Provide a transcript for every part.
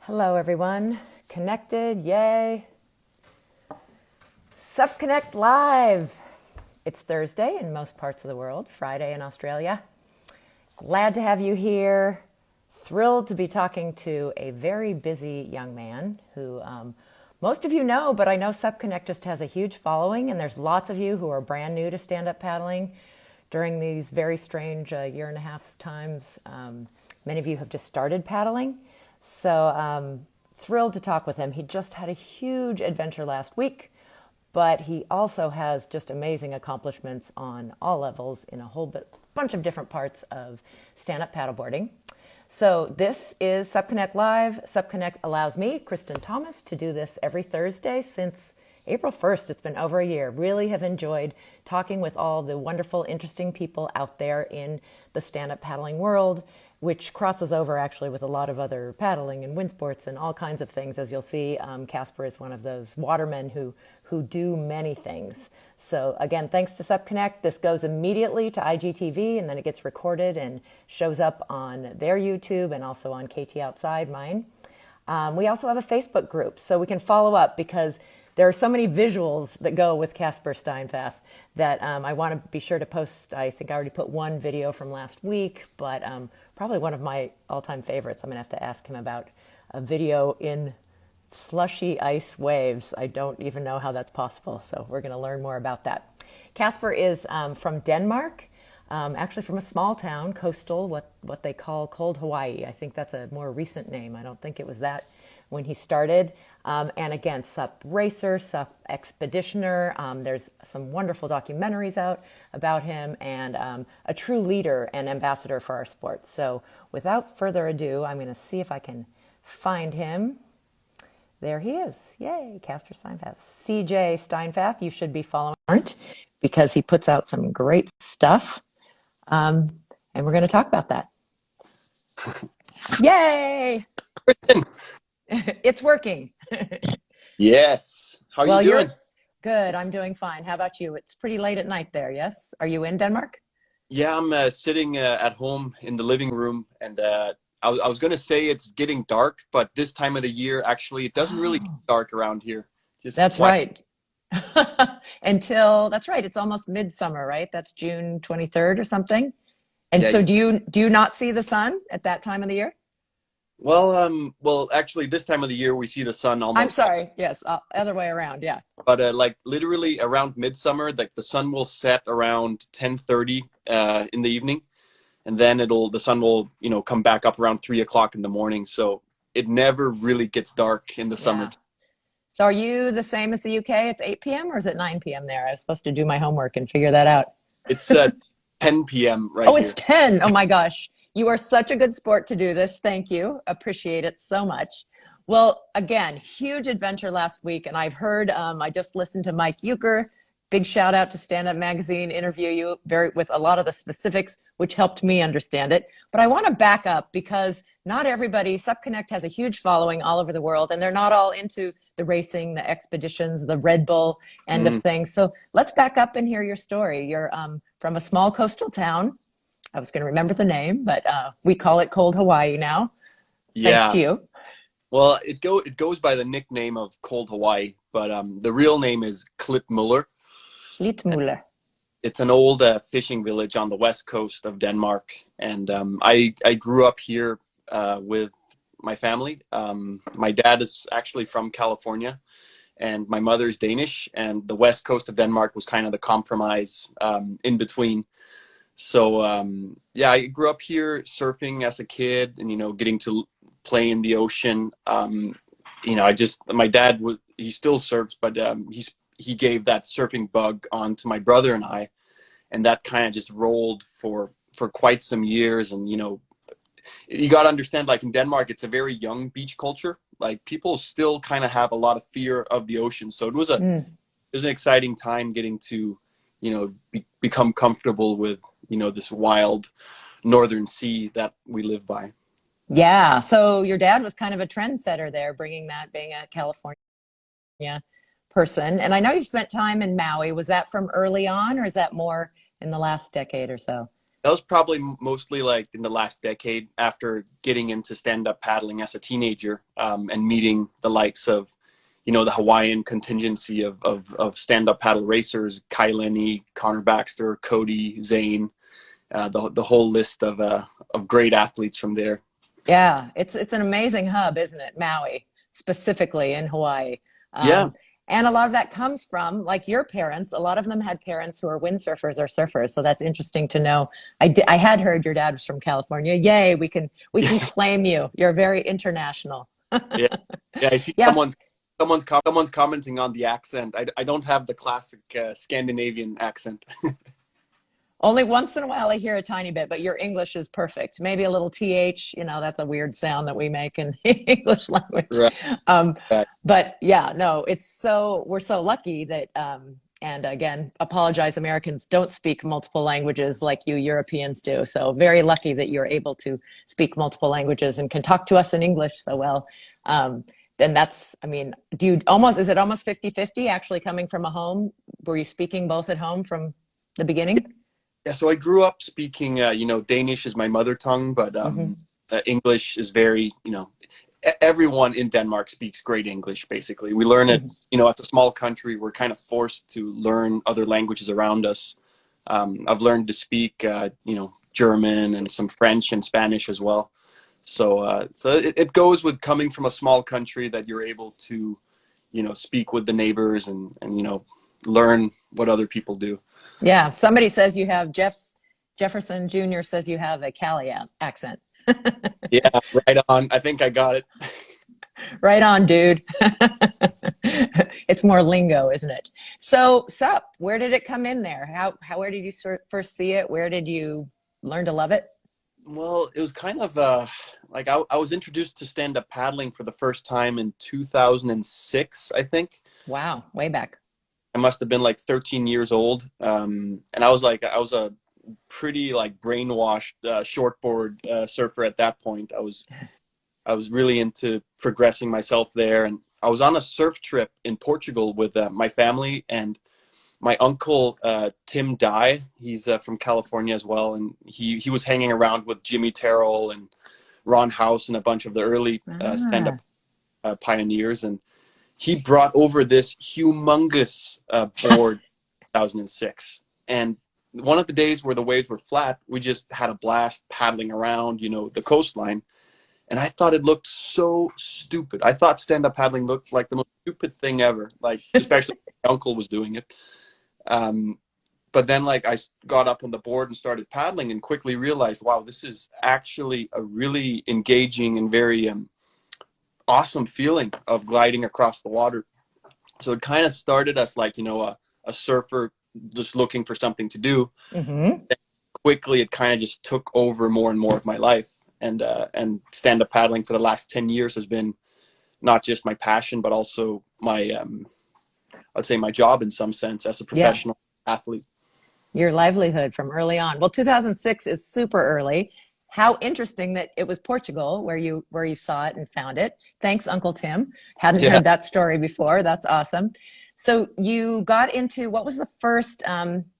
Hello, everyone. Connected, yay. Sup Connect Live. It's Thursday in most parts of the world, Friday in Australia. Glad to have you here. Thrilled to be talking to a very busy young man who most of you know, but I know Sup Connect just has a huge following, and there's lots of you who are brand new to stand-up paddling during these very strange year and a half times. Many of you have just started paddling. So thrilled to talk with him. He just had a huge adventure last week, but he also has just amazing accomplishments on all levels in a whole bunch of different parts of stand-up paddleboarding. So this is Sup Connect Live. Sup Connect allows me, Kristen Thomas, to do this every Thursday since April 1st. It's been over a year. Really have enjoyed talking with all the wonderful, interesting people out there in the stand-up paddling world, which crosses over actually with a lot of other paddling and wind sports and all kinds of things. As you'll see, Casper is one of those watermen who do many things. So again, thanks to Sup Connect. This goes immediately to IGTV, and then it gets recorded and shows up on their YouTube and also on KT Outside, mine. We also have a Facebook group, so we can follow up because there are so many visuals that go with Casper Steinfath that I want to be sure to post. I think I already put one video from last week, but probably one of my all-time favorites. I'm going to have to ask him about a video in slushy ice waves. I don't even know how that's possible, so we're going to learn more about that. Casper is from Denmark, actually from a small town, coastal, what they call Cold Hawaii. I think that's a more recent name. I don't think it was that when he started. And again, Sup Racer, Sup Expeditioner. There's some wonderful documentaries out about him, and a true leader and ambassador for our sport. So without further ado, I'm going to see if I can find him. There he is. Yay, Casper Steinfath. CJ Steinfath, you should be following because he puts out some great stuff. And we're going to talk about that. Yay! It's working. Yes. How are you doing? You're good. I'm doing fine. How about you? It's pretty late at night there, yes? Are you in Denmark? Yeah, I'm sitting at home in the living room, and I was going to say it's getting dark, but this time of the year, actually, it doesn't really get Oh, dark around here. Just that's quiet. right. That's right. It's almost midsummer, right? That's June 23rd or something. And Yeah. so do you not see the sun at that time of the year? Well, actually, this time of the year we see the sun I'm almost, sorry. Yes, other way around. Yeah. but like literally around midsummer, like the sun will set around 10:30 in the evening, and then the sun will come back up around 3 o'clock in the morning. So it never really gets dark in the summer. Yeah. So are you the same as the UK? It's 8 p.m. or is it 9 p.m. there? I was supposed to do my homework and figure that out. It's 10 p.m. right Oh, it's here. 10. Oh my gosh. You are such a good sport to do this. Thank you. Appreciate it so much. Well, again, huge adventure last week. And I've heard, I just listened to Mike Euchre. Big shout out to Stand Up Magazine interview you with a lot of the specifics, which helped me understand it. But I want to back up because not everybody, Sup Connect has a huge following all over the world, and they're not all into the racing, the expeditions, the Red Bull end of Mm, things. So let's back up and hear your story. You're from a small coastal town. I was going to remember the name, but we call it Cold Hawaii now, thanks yeah. to you. Well, it goes by the nickname of Cold Hawaii, but the real name is Klitmuller. Schlittmuller. It's an old fishing village on the west coast of Denmark, and I grew up here with my family. My dad is actually from California, and my mother's Danish, and the west coast of Denmark was kind of the compromise in between. So yeah, I grew up here surfing as a kid, and getting to play in the ocean. My dad he still surfs, but he gave that surfing bug on to my brother and I, and that kind of just rolled for quite some years. And you got to understand, like in Denmark, it's a very young beach culture. Like people still kind of have a lot of fear of the ocean, so Mm. it was an exciting time getting to become comfortable with this wild northern sea that we live by. Yeah. So your dad was kind of a trendsetter there, bringing that, being a California person. And I know you spent time in Maui. Was that from early on, or is that more in the last decade or so? That was probably mostly like in the last decade after getting into stand-up paddling as a teenager, and meeting the likes of, the Hawaiian contingency of stand-up paddle racers, Kai Lenny, Connor Baxter, Cody, Zane, the whole list of great athletes from there. Yeah, it's an amazing hub, isn't it? Maui, specifically in Hawaii. Yeah. And a lot of that comes from, like your parents. A lot of them had parents who are windsurfers or surfers. So that's interesting to know. I had heard your dad was from California. Yay, we can claim you. You're very international. Yeah. Yeah. I see Yes, someone's commenting on the accent. I don't have the classic Scandinavian accent. only once in a while I hear a tiny bit, but your English is perfect. Maybe a little th, that's a weird sound that we make in English language. Right. Um, Right. but yeah, no, we're so lucky that, and again, apologize, Americans don't speak multiple languages like you Europeans do. So very lucky that you're able to speak multiple languages and can talk to us in English so well. Um, then that's, I mean, is it almost 50-50 actually coming from a home? Were you speaking both at home from the beginning? Yeah, so I grew up speaking, Danish is my mother tongue, but Hmm. English is very, everyone in Denmark speaks great English, basically. We learn it, Hmm. as a small country, we're kind of forced to learn other languages around us. I've learned to speak, German and some French and Spanish as well. So it goes with coming from a small country that you're able to, speak with the neighbors and learn what other people do. Yeah, somebody says you have Jefferson Jr. says you have a Cali accent. Yeah, right on. I think I got it. Right on, dude. It's more lingo, isn't it? So, sup, where did it come in there? Where did you first see it? Where did you learn to love it? Well, it was kind of like I was introduced to stand-up paddling for the first time in 2006, I think. Wow, way back. I must have been like 13 years old. And I was a pretty like brainwashed shortboard surfer at that point. I was really into progressing myself there, and I was on a surf trip in Portugal with my family and my uncle Tim Dye. He's from California as well, and he was hanging around with Jimmy Terrell and Ron House and a bunch of the early stand-up Ah, pioneers, and he brought over this humongous board in 2006. And one of the days where the waves were flat, we just had a blast paddling around, the coastline. And I thought it looked so stupid. I thought stand-up paddling looked like the most stupid thing ever, like especially my uncle was doing it. Um, but then like I got up on the board and started paddling and quickly realized, wow, this is actually a really engaging and very awesome feeling of gliding across the water. So it kind of started as like, a surfer just looking for something to do. mm-hmm. Quickly, it kind of just took over more and more of my life. And stand-up paddling for the last 10 years has been not just my passion, but also my, I'd say my job in some sense as a Yeah, professional athlete. your livelihood from early on. Well, 2006 is super early. How interesting that it was Portugal where you saw it and found it. Thanks, Uncle Tim. Hadn't Yeah. heard that story before. That's awesome. So you got into what was the first?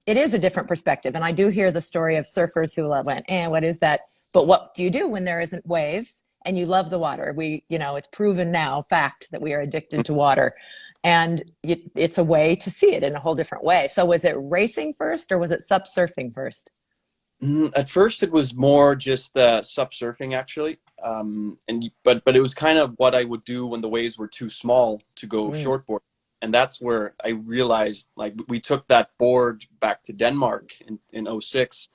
It is a different perspective, and I do hear the story of surfers who went, what is that? But what do you do when there isn't waves and you love the water? It's proven now, fact, that we are addicted to water, and it's a way to see it in a whole different way. So was it racing first, or was it sup surfing first? At first, it was more just sup surfing, actually, but it was kind of what I would do when the waves were too small to go Mm, shortboard, and that's where I realized like we took that board back to Denmark in '06,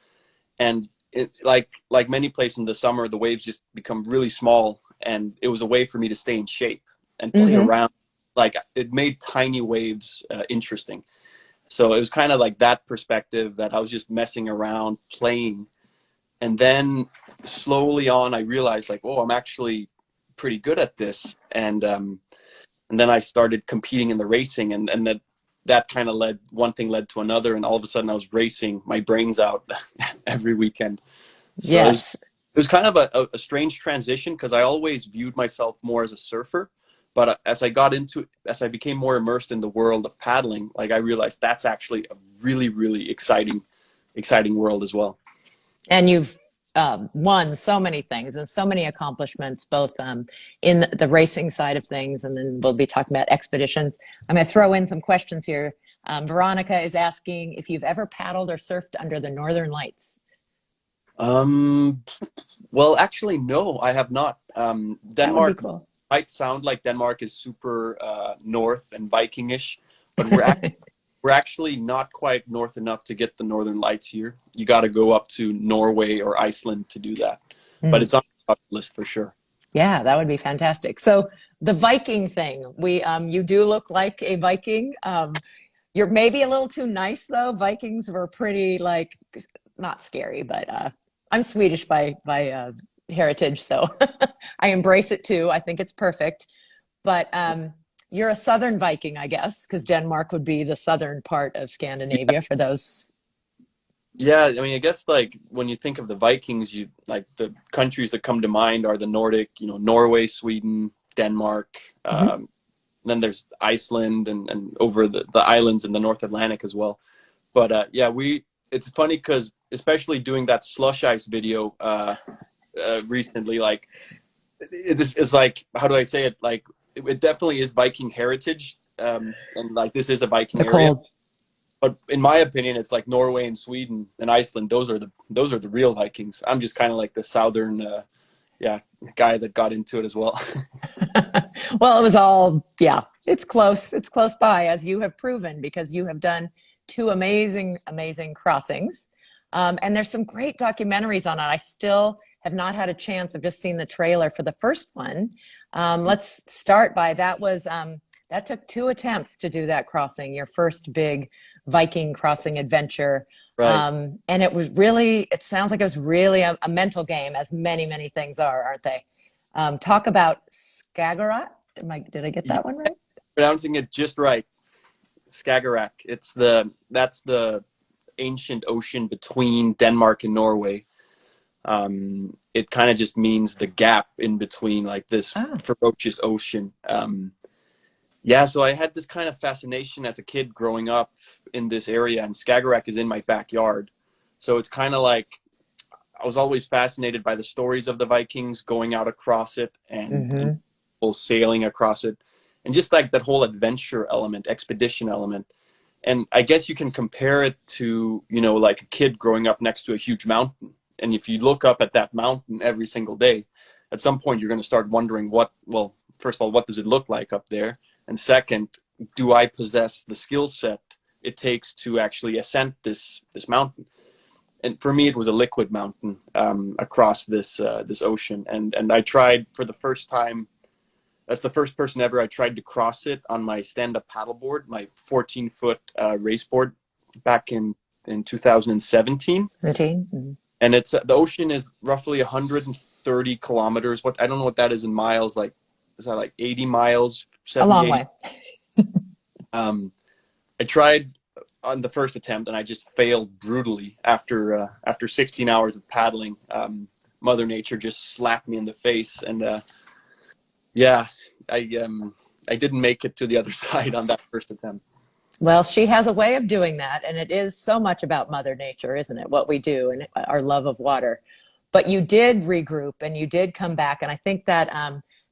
and it's like many places in the summer, the waves just become really small, and it was a way for me to stay in shape and play hmm. around. Like it made tiny waves interesting. So it was kind of like that perspective that I was just messing around, playing. And then slowly on, I realized like, oh, I'm actually pretty good at this. And then I started competing in the racing, and that kind of one thing led to another. And all of a sudden I was racing my brains out every weekend. So Yes. it was kind of a strange transition because I always viewed myself more as a surfer. But as I became more immersed in the world of paddling, like I realized that's actually a really, really exciting world as well. And you've won so many things and so many accomplishments, both in the racing side of things, and then we'll be talking about expeditions. I'm going to throw in some questions here. Veronica is asking if you've ever paddled or surfed under the Northern Lights. Um, well, actually, no, I have not. That would be Denmark cool. might sound like Denmark is super north and Vikingish, but we're actually not quite north enough to get the Northern Lights here. You got to go up to Norway or Iceland to do that. But Mm. it's on the bucket list for sure. Yeah, that would be fantastic. So the Viking thing, we you do look like a Viking. You're maybe a little too nice though. Vikings were pretty like not scary, but I'm Swedish by heritage, so I embrace it too. I think it's perfect. But you're a Southern Viking, I guess, because Denmark would be the southern part of Scandinavia for those. Yeah, I mean, I guess like when you think of the Vikings, you like the countries that come to mind are the Nordic, Norway, Sweden, Denmark. Mhm. Then there's Iceland and over the islands in the North Atlantic as well. But yeah, it's funny because especially doing that slush ice video recently, like this is like, how do I say it? Like it definitely is Viking heritage, and like this is a Viking The area. cold. But in my opinion, it's like Norway and Sweden and Iceland. Those are the real Vikings. I'm just kind of like the southern, yeah, guy that got into it as well. Well, it was all, yeah, it's close. It's close by, as you have proven, because you have done two amazing, amazing crossings. And there's some great documentaries on it. I still have not had a chance. I've just seen the trailer for the first one. Let's start by that took two attempts to do that crossing, your first big Viking crossing adventure. Right. And it sounds like it was really a mental game, as many, many things are, aren't they? Talk about Skagerrak. Did I get Yeah, that one right? pronouncing it just right. Skagerrak. That's the ancient ocean between Denmark and Norway. It kind of just means the gap in between, like this Ah, ferocious ocean. Yeah, so I had this kind of fascination as a kid growing up in this area, and Skagerrak is in my backyard. So it's kind of like I was always fascinated by the stories of the Vikings going out across it and mm-hmm. people sailing across it, and just like that whole adventure element, expedition element. And I guess you can compare it to, like a kid growing up next to a huge mountain. And if you look up at that mountain every single day, at some point you're going to start wondering well, first of all, what does it look like up there? And second, do I possess the skill set it takes to actually ascend this mountain? And for me, it was a liquid mountain across this ocean. And I tried for the first time. That's the first person ever I tried to cross it on my stand-up paddleboard, my 14-foot race board, back in 2017. 17. Mhm. And it's the ocean is roughly 130 kilometers. What I don't know what that is in miles. Like, is that like 80 miles, A 70, long 80? way. I tried on the first attempt and I just failed brutally after 16 hours of paddling. Mother Nature just slapped me in the face, and yeah, I didn't make it to the other side on that first attempt. Well, she has a way of doing that, and it is so much about Mother Nature, isn't it? What we do and our love of water. But you did regroup and you did come back, and I think that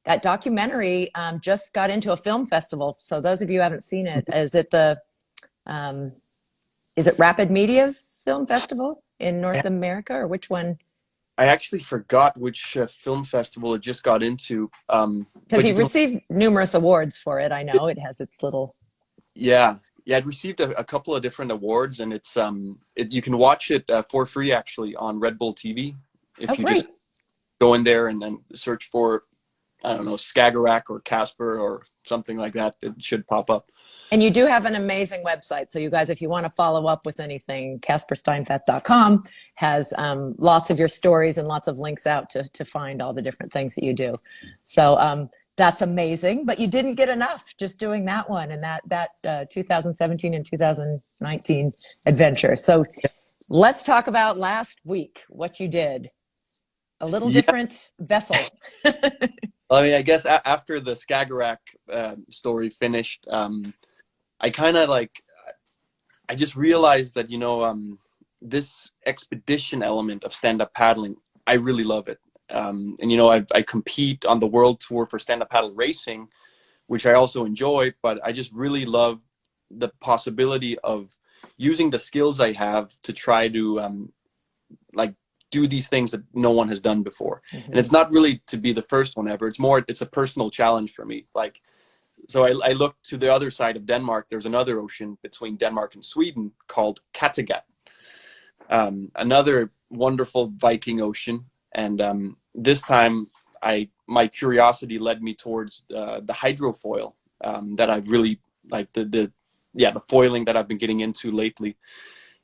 that documentary just got into a film festival. So those of you who haven't seen it, um, is it Rapid Media's film festival in North America, or which one? I actually forgot which film festival it just got into, Because but he you can. received numerous awards for it. I know it has its little. Yeah, yeah, it received a couple of different awards, and you can watch it for free actually on Red Bull TV Oh, if you just great. go in there and then search for, I don't know, Skagerrak or Casper or something like that. It should pop up. And you do have an amazing website. So, you guys, if you want to follow up with anything, CasperSteinfath.com has lots of your stories and lots of links out to find all the different things that you do. So, that's amazing. But you didn't get enough just doing that one and that 2017 and 2019 adventure. So, let's talk about last week, what you did. A little Yeah, different vessel. I mean, I guess after the Skagerrak story finished, I kind of like I just realized that this expedition element of stand-up paddling, I really love it. And, you know, I compete on the world tour for stand-up paddle racing, which I also enjoy, but I just really love the possibility of using the skills I have to try to like do these things that no one has done before. And it's not really to be the first one ever. It's a personal challenge for me. Like, so I looked to the other side of Denmark. There's another ocean between Denmark and Sweden called Kattegat, another wonderful Viking ocean. And this time, my curiosity led me towards the hydrofoil that I've really like the foiling that I've been getting into lately.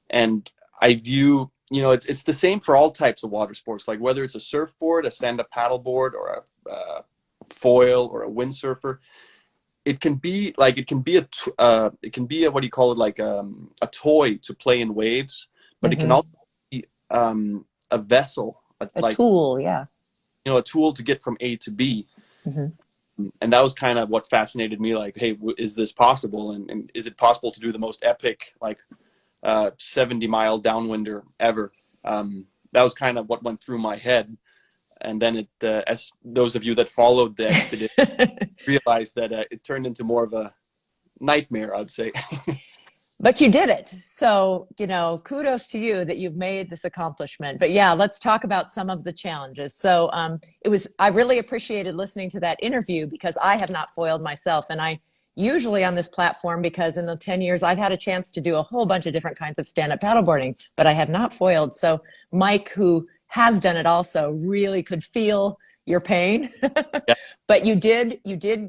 And I view, you know, it's the same for all types of water sports, like whether it's a surfboard, a stand-up paddleboard, or a foil or a windsurfer. It can be like it can be a what do you call it, like a toy to play in waves, but it can also be a vessel, a tool, yeah. You know, a tool to get from A to B. And that was kind of what fascinated me. Like, hey, is this possible? And is it possible to do the most epic, like 70-mile downwinder ever? That was kind of what went through my head. And then as those of you that followed the expedition realized that it turned into more of a nightmare, I'd say. But you did it. So, you know, kudos to you that you've made this accomplishment. But yeah, let's talk about some of the challenges. So I really appreciated listening to that interview because I have not foiled myself. And I usually on this platform, because in the 10 years I've had a chance to do a whole bunch of different kinds of stand-up paddleboarding, but I have not foiled. So Mike, who has done it also, really could feel your pain. Yeah. But you did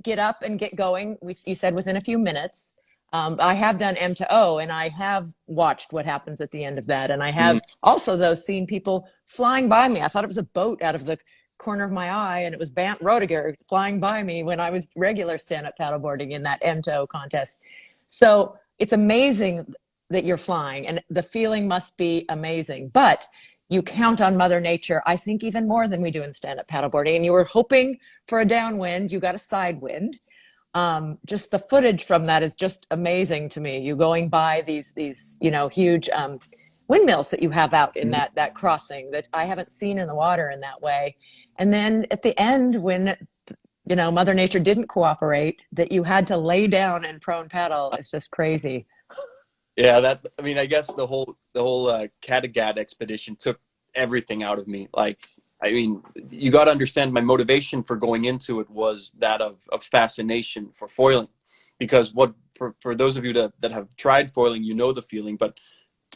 get up and get going. You said within a few minutes. I have done M to O, and I have watched what happens at the end of that. And I have also, though, seen people flying by me. I thought it was a boat out of the corner of my eye, and it was Bant Roediger flying by me when I was regular stand-up paddleboarding in that M to O contest. So it's amazing that you're flying, and the feeling must be amazing. But you count on Mother Nature, I think, even more than we do in stand-up paddleboarding. And you were hoping for a downwind. You got a side wind. Just the footage from that is just amazing to me. You going by these you know, huge windmills that you have out in that crossing that I haven't seen in the water in that way. And then at the end, when, you know, Mother Nature didn't cooperate, that you had to lay down and prone paddle is just crazy. Yeah, I mean, I guess the whole Kattegat expedition took everything out of me. Like, I mean, you got to understand my motivation for going into it was that of fascination for foiling, because for those of you that have tried foiling, you know the feeling. But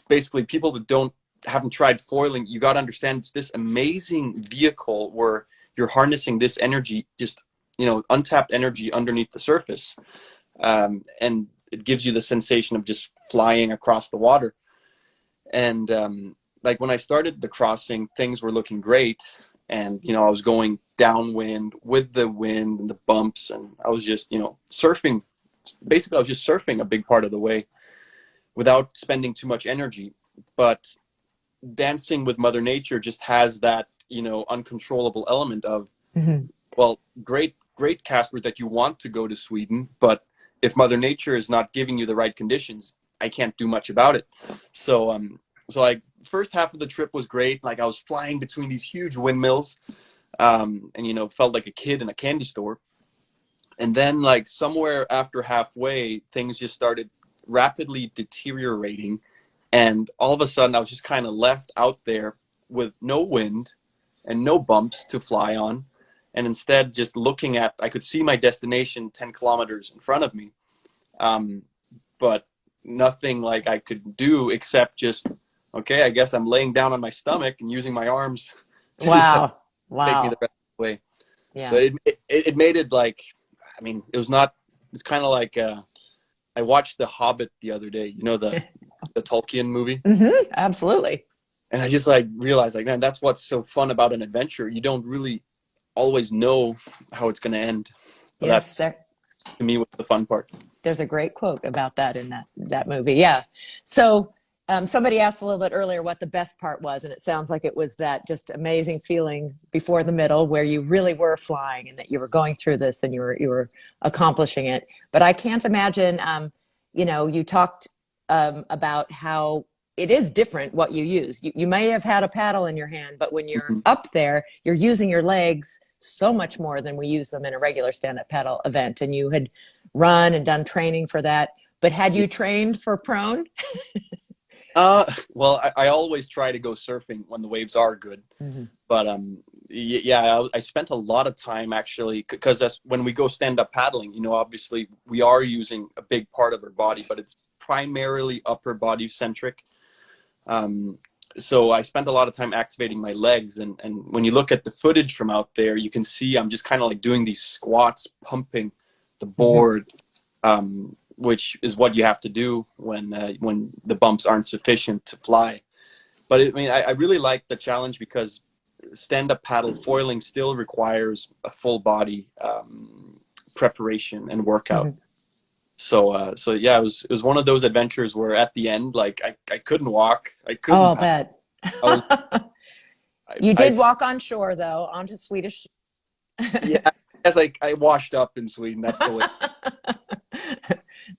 basically, people that haven't tried foiling, you got to understand it's this amazing vehicle where you're harnessing this energy, just, you know, untapped energy underneath the surface, and it gives you the sensation of just flying across the water. And like when I started the crossing, things were looking great. And, you know, I was going downwind with the wind and the bumps. And I was just, you know, surfing. Basically, I was just surfing a big part of the way without spending too much energy. But dancing with Mother Nature just has that, you know, uncontrollable element of, well, great, Casper, that you want to go to Sweden. But if Mother Nature is not giving you the right conditions, I can't do much about it. So, like, first half of the trip was great. Like, I was flying between these huge windmills, and, you know, felt like a kid in a candy store. And then, like, somewhere after halfway, things just started rapidly deteriorating. And all of a sudden, I was just kind of left out there with no wind and no bumps to fly on. And instead, just looking at, I could see my destination 10 kilometers in front of me. But nothing like I could do except just, okay, I guess I'm laying down on my stomach and using my arms to take me the rest of the way. Yeah. So it made it like, I mean, it's kind of like, I watched The Hobbit the other day, you know, the Tolkien movie. Absolutely. And I just like realized, like, man, that's what's so fun about an adventure. You don't really always know how it's going to end. But yes, that's, to me, what's the fun part. There's a great quote about that in that movie. Yeah. So somebody asked a little bit earlier what the best part was, and it sounds like it was that just amazing feeling before the middle where you really were flying and that you were going through this and you were accomplishing it. But I can't imagine, you know, you talked about how it is different what you use. You may have had a paddle in your hand, but when you're Mhm. up there, you're using your legs so much more than we use them in a regular stand-up paddle event. And you had run and done training for that. But had Yeah. you trained for prone? Well, I always try to go surfing when the waves are good. Mm-hmm. But yeah, I spent a lot of time actually, because that's when we go stand up paddling. Obviously we are using a big part of our body, but it's primarily upper body centric. Um, so I spent a lot of time activating my legs, and when you look at the footage from out there, you can see I'm just kind of like doing these squats, pumping the Mm-hmm. board, which is what you have to do when the bumps aren't sufficient to fly. But I really like the challenge because stand-up paddle foiling still requires a full body preparation and workout. Mm-hmm. So yeah, it was one of those adventures where at the end, like I couldn't walk, I Oh, couldn't I'll paddle. bet. I was You I did walk on shore, though, onto Swedish. yeah, as I washed up in Sweden. That's the way.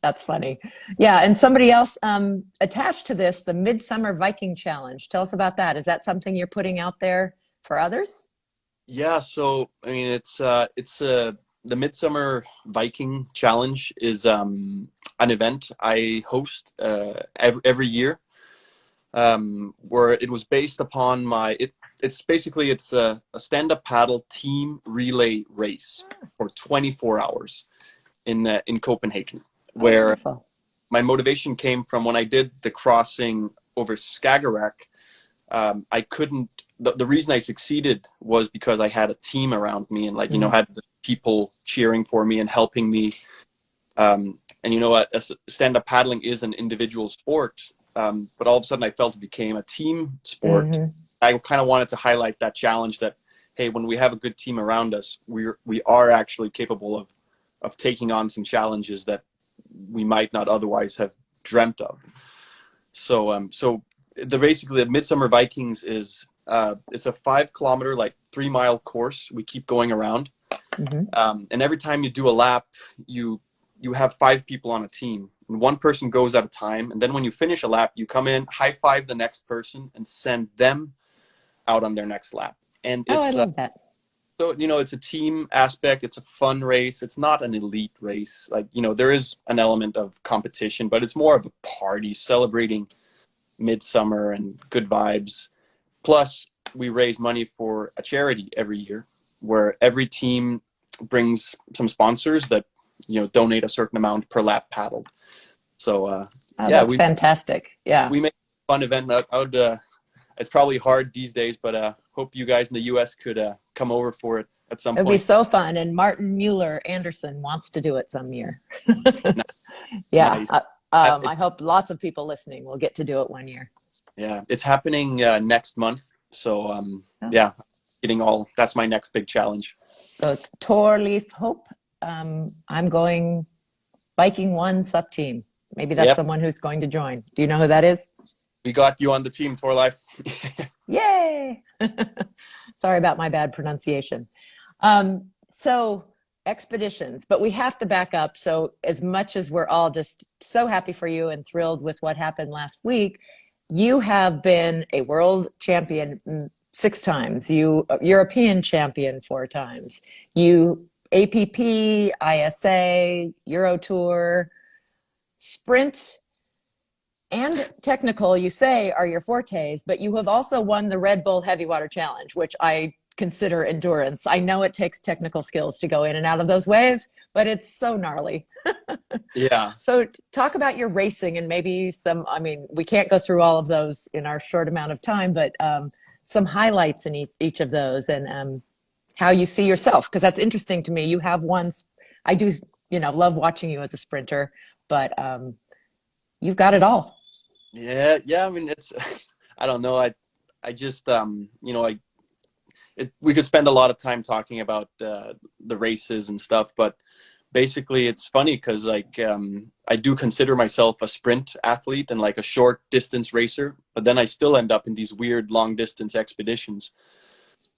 That's funny. Yeah, and somebody else attached to this, the Midsummer Viking Challenge. Tell us about that. Is that something you're putting out there for others? Yeah, so the Midsummer Viking Challenge is an event I host every year, where it was based upon it's a stand-up paddle team relay race for 24 hours in Copenhagen, Oh, where wonderful. my motivation came from when I did the crossing over Skagerrak. I couldn't. The reason I succeeded was because I had a team around me, and Mm, had the people cheering for me and helping me. And stand-up paddling is an individual sport, but all of a sudden I felt it became a team sport. hmm I kind of wanted to highlight that challenge that, hey, when we have a good team around us, we are actually capable of taking on some challenges that we might not otherwise have dreamt of. So basically the Midsummer Vikings is it's a 5 kilometer, like 3 mile course. We keep going around, hmm and every time you do a lap, you have 5 people on a team, and one person goes at a time. And then when you finish a lap, you come in, high five the next person, and send them out on their next lap. And Oh, I it's love that. so it's a team aspect. It's a fun race. It's not an elite race. Like there is an element of competition, but it's more of a party celebrating midsummer and good vibes. Plus, we raise money for a charity every year, where every team brings some sponsors that donate a certain amount per lap paddled. So Oh, yeah, that's we fantastic. Yeah. we make a fun event. It's probably hard these days, but hope you guys in the U.S. could come over for it at some It'd be point. so fun. And Martin Mueller Anderson wants to do it some year. Yeah. Nice. I hope lots of people listening will get to do it one year. Yeah, it's happening next month. So Oh. yeah, that's my next big challenge. So Torleaf Hope, I'm going Viking One sub team. Maybe that's Yep, someone who's going to join. Do you know who that is? we got you on the team, Torlife. Yay! Sorry about my bad pronunciation. So expeditions, but we have to back up. So as much as we're all just so happy for you and thrilled with what happened last week, you have been a world champion 6 times, you European champion 4 times, you APP, ISA, Euro Tour, sprint and technical, you say, are your fortes, but you have also won the Red Bull Heavy Water Challenge, which I consider endurance. I know it takes technical skills to go in and out of those waves, but it's so gnarly. Yeah. So talk about your racing and maybe some, I mean, we can't go through all of those in our short amount of time, but some highlights in each of those and how you see yourself, because that's interesting to me. You have I do, love watching you as a sprinter, but you've got it all. Yeah. I mean, it's, I don't know. I just, we could spend a lot of time talking about the races and stuff, but basically it's funny because I do consider myself a sprint athlete and like a short distance racer, but then I still end up in these weird long distance expeditions.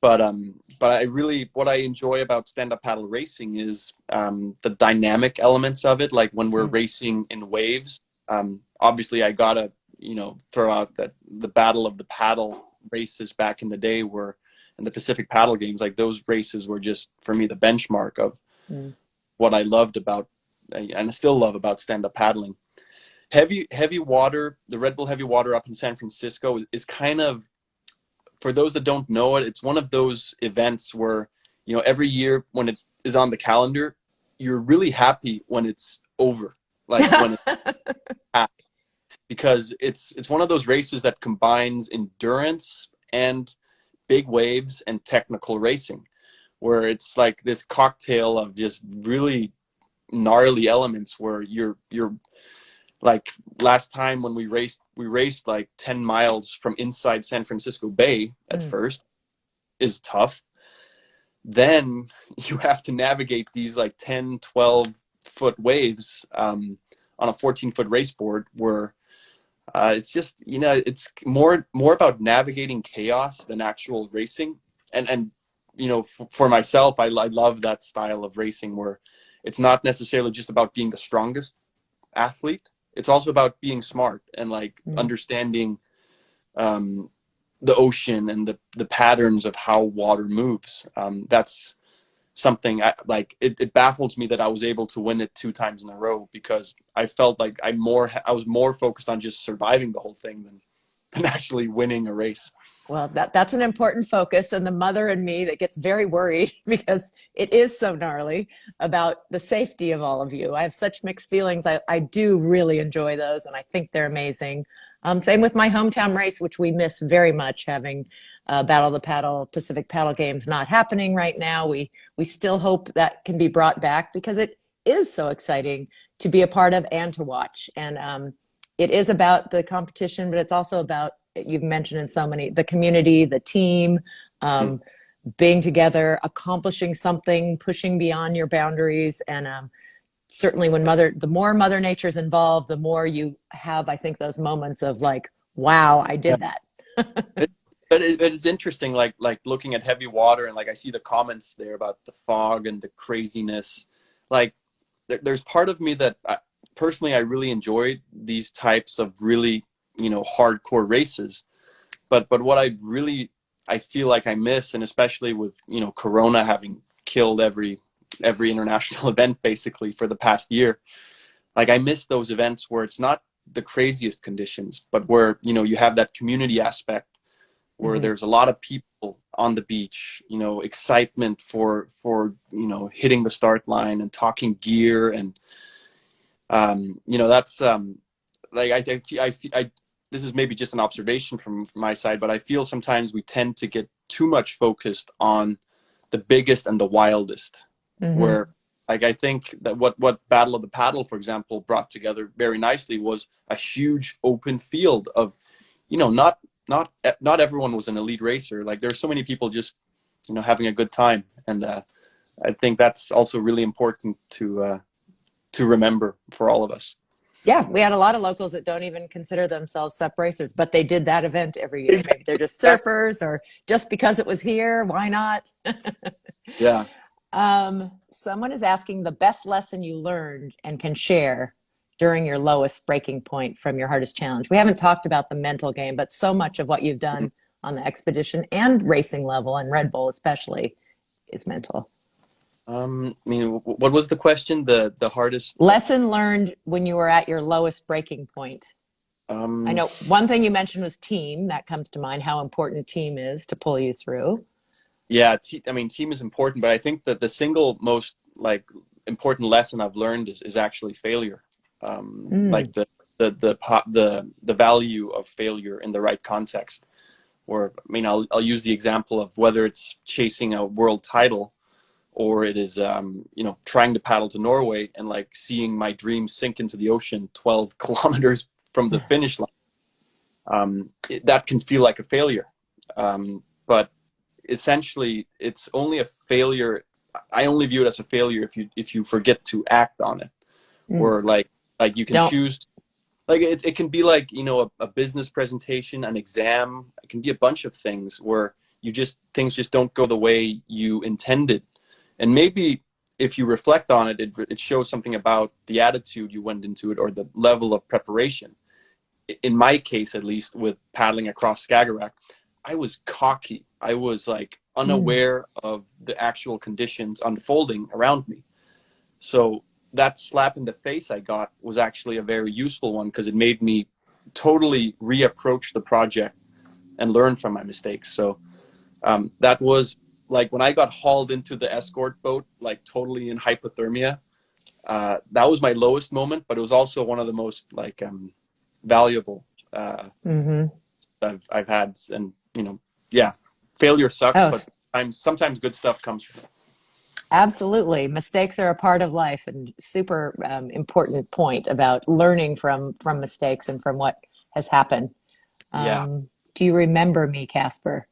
But I really, what I enjoy about stand-up paddle racing is the dynamic elements of it. Like when we're Mm, racing in waves, obviously I gotta throw out that the Battle of the Paddle races back in the day were, and the Pacific Paddle Games, like those races were just, for me, the benchmark of what I loved about, and I still love about stand-up paddling. Heavy water, the Red Bull Heavy Water up in San Francisco is kind of, for those that don't know it, it's one of those events where, every year when it is on the calendar, you're really happy when it's over, like when it's because it's one of those races that combines endurance and big waves and technical racing, where it's like this cocktail of just really gnarly elements where you're like, last time when we raced like 10 miles from inside San Francisco Bay at first, is tough. Then you have to navigate these like 10, 12-foot waves on a 14-foot race board where it's just, it's more about navigating chaos than actual racing. And for myself, I love that style of racing where it's not necessarily just about being the strongest athlete. It's also about being smart and like understanding the ocean and the patterns of how water moves. That's something it baffles me that I was able to win it 2 times in a row, because I felt like I was more focused on just surviving the whole thing than actually winning a race. Well, that's an important focus, and the mother in me that gets very worried because it is so gnarly about the safety of all of you. I have such mixed feelings. I do really enjoy those, and I think they're amazing. Same with my hometown race, which we miss very much, having Battle of the Paddle, Pacific Paddle Games not happening right now. We still hope that can be brought back, because it is so exciting to be a part of and to watch. And it is about the competition, but it's also about, you've mentioned in so many, the community, the team, being together, accomplishing something, pushing beyond your boundaries. And certainly the more Mother Nature's involved, the more you have, I think, those moments of like, wow, I did that. But it's interesting, like looking at heavy water, and like I see the comments there about the fog and the craziness. Like there's part of me that personally, I really enjoy these types of really, hardcore races. But what I feel like I miss, and especially with, Corona having killed every international event basically for the past year, like I miss those events where it's not the craziest conditions, but where, you have that community aspect where there's a lot of people on the beach, excitement for hitting the start line and talking gear. And that's like I this is maybe just an observation from my side, but I feel sometimes we tend to get too much focused on the biggest and the wildest, where like I think that what Battle of the Paddle, for example, brought together very nicely was a huge open field of, not everyone was an elite racer. Like there's so many people just, having a good time. And I think that's also really important to remember for all of us. Yeah, we had a lot of locals that don't even consider themselves SUP racers, but they did that event every year. Maybe they're just surfers, or just because it was here, why not? Yeah. Someone is asking the best lesson you learned and can share during your lowest breaking point from your hardest challenge. We haven't talked about the mental game, but so much of what you've done on the expedition and racing level, and Red Bull especially, is mental. What was the question? The hardest lesson learned when you were at your lowest breaking point. I know one thing you mentioned was team. That comes to mind, how important team is to pull you through. Yeah, team is important, but I think that the single most important lesson I've learned is actually failure. Like the value of failure in the right context. Or I'll use the example of whether it's chasing a world title, or it is trying to paddle to Norway and like seeing my dream sink into the ocean 12 kilometers from the finish line. That can feel like a failure, but essentially it's only a failure. I only view it as a failure if you forget to act on it, or like you can choose. Like it can be like a business presentation, an exam. It can be a bunch of things where things just don't go the way you intended. And maybe if you reflect on it, it shows something about the attitude you went into it, or the level of preparation. in my case at least, with paddling across Skagerrak, I was cocky. I was like Mm. unaware of the actual conditions unfolding around me. So that slap in the face I got was actually a very useful one, because it made me totally reapproach the project and learn from my mistakes. So that was like when I got hauled into the escort boat, like totally in hypothermia. That was my lowest moment, but it was also one of the most like valuable Hmm. I've had. And yeah, failure sucks, Oh, but sometimes good stuff comes from it. absolutely. Mistakes are a part of life, and super important point about learning from mistakes and from what has happened. Yeah. Do you remember me, Casper?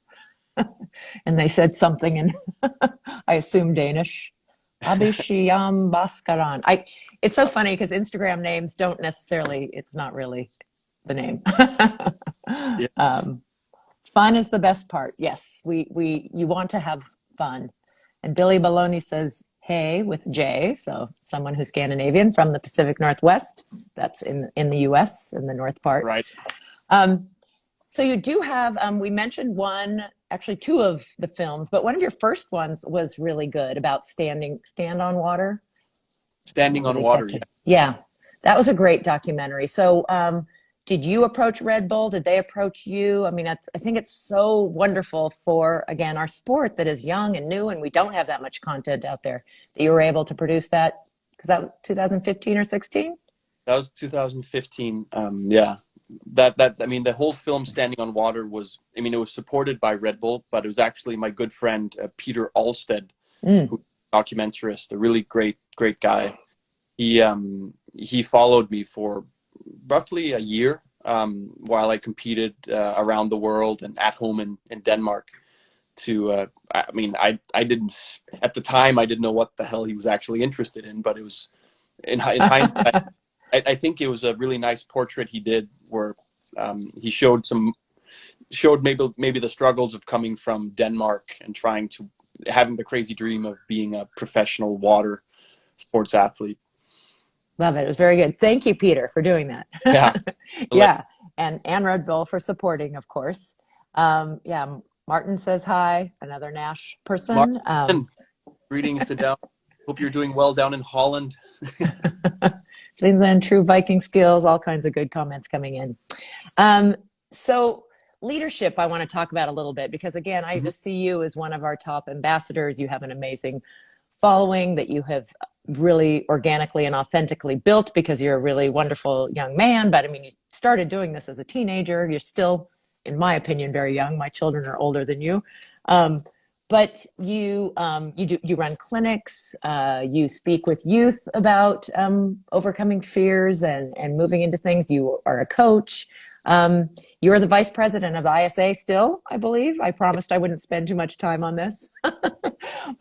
And they said something in, I assume Danish. Abhishiyam Bhaskaran. It's so funny because Instagram names don't necessarily, it's not really the name. Yeah. um, Fun is the best part. Yes, you want to have fun. And Dilly Baloney says, hey, with J, so someone who's Scandinavian from the Pacific Northwest. That's in the US, in the north part. Right. Um, so you do have, we mentioned one, actually two of the films, but one of your first ones was really good about stand on water. Standing on Really water. kept Yeah. it. Yeah, that was a great documentary. So, did you approach Red Bull? Did they approach you? I mean, I think it's so wonderful for, again, our sport that is young and new, and we don't have that much content out there, that you were able to produce that. Because that was 2015 or 16? That was 2015. Yeah. That I mean, the whole film Standing on Water was, I mean, it was supported by Red Bull, but it was actually my good friend Peter Alsted, Mm. who's a documentarist, a really great guy. He followed me for roughly a year while I competed around the world and at home in Denmark. I mean, I didn't, at the time I didn't know what the hell he was actually interested in, but it was in hindsight. I think it was a really nice portrait he did, where he showed maybe the struggles of coming from Denmark and trying to having the crazy dream of being a professional water sports athlete. Love it. It was very good. Thank you, Peter, for doing Yeah. that. Yeah. And Red Bull for supporting, of course. Yeah. Martin says hi, another Nash person. Martin, greetings to down. Hope you're doing well down in Holland. Queensland, true Viking skills, all kinds of good comments coming in. Um, so leadership, I want to talk about a little bit because again, I Mhm. just see you as one of our top ambassadors. You have an amazing following that you have really organically and authentically built because you're a really wonderful young man. But I mean, you started doing this as a teenager. You're still, in my opinion, very young. My children are older than you. Um, but you run clinics, you speak with youth about overcoming fears and moving into things. You are a coach. You're the vice president of the ISA still, I believe. I promised I wouldn't spend too much time on this.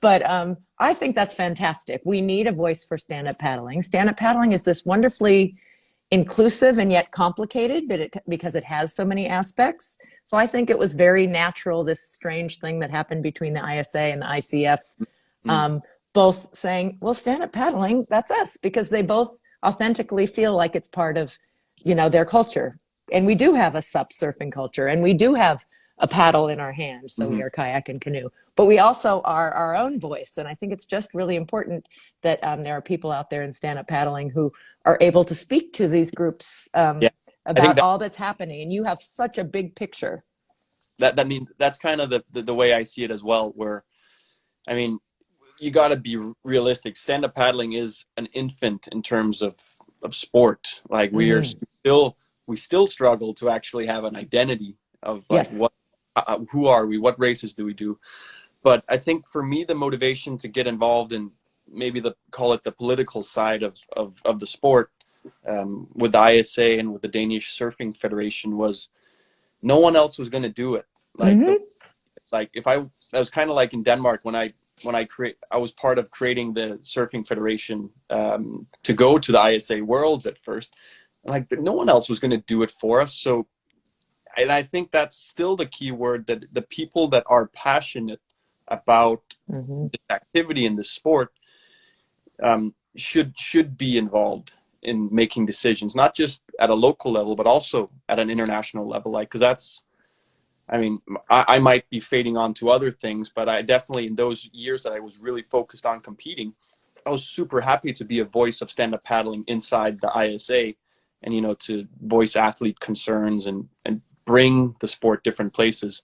But I think that's fantastic. We need a voice for stand-up paddling. Stand-up paddling is this wonderfully inclusive and yet complicated, because it has so many aspects. So I think it was very natural, this strange thing that happened between the ISA and the ICF, Mm. both saying, well, stand-up paddling, that's us, because they both authentically feel like it's part of, their culture. And we do have a sup surfing culture, and we do have a paddle in our hand, so we Mhm. are kayak and canoe. But we also are our own voice, and I think it's just really important that there are people out there in stand-up paddling who are able to speak to these groups Yeah, I think about all that's happening. And you have such a big picture. that means that's kind of the way I see it as well. Where I mean, you got to be realistic. Stand up paddling is an infant in terms of sport. Like Mm-hmm. we still struggle to actually have an identity of like Yes. what who are we, what races do we do. But I think for me the motivation to get involved in maybe call it the political side of the sport, with the ISA and with the Danish Surfing Federation, was no one else was going to do it. Like Mm-hmm. if I was kind of like in Denmark I was part of creating the surfing federation, to go to the ISA Worlds at first. Like no one else was going to do it for us. So, and I think that's still the key word, that the people that are passionate about Mm-hmm. this activity in this sport should be involved. in making decisions, not just at a local level, but also at an international level. Like, because that's, I mean, I might be fading on to other things, but I definitely, in those years that I was really focused on competing, I was super happy to be a voice of stand-up paddling inside the ISA, and to voice athlete concerns and bring the sport different places.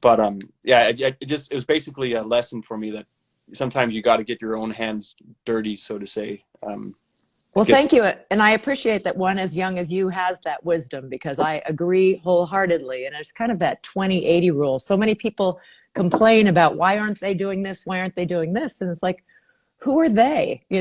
But yeah, it was basically a lesson for me that sometimes you got to get your own hands dirty, so to say. Well, thank you. And I appreciate that one as young as you has that wisdom, because I agree wholeheartedly. And it's kind of that 20/80 rule. So many people complain about why aren't they doing this? Why aren't they doing this? And it's like, who are they? We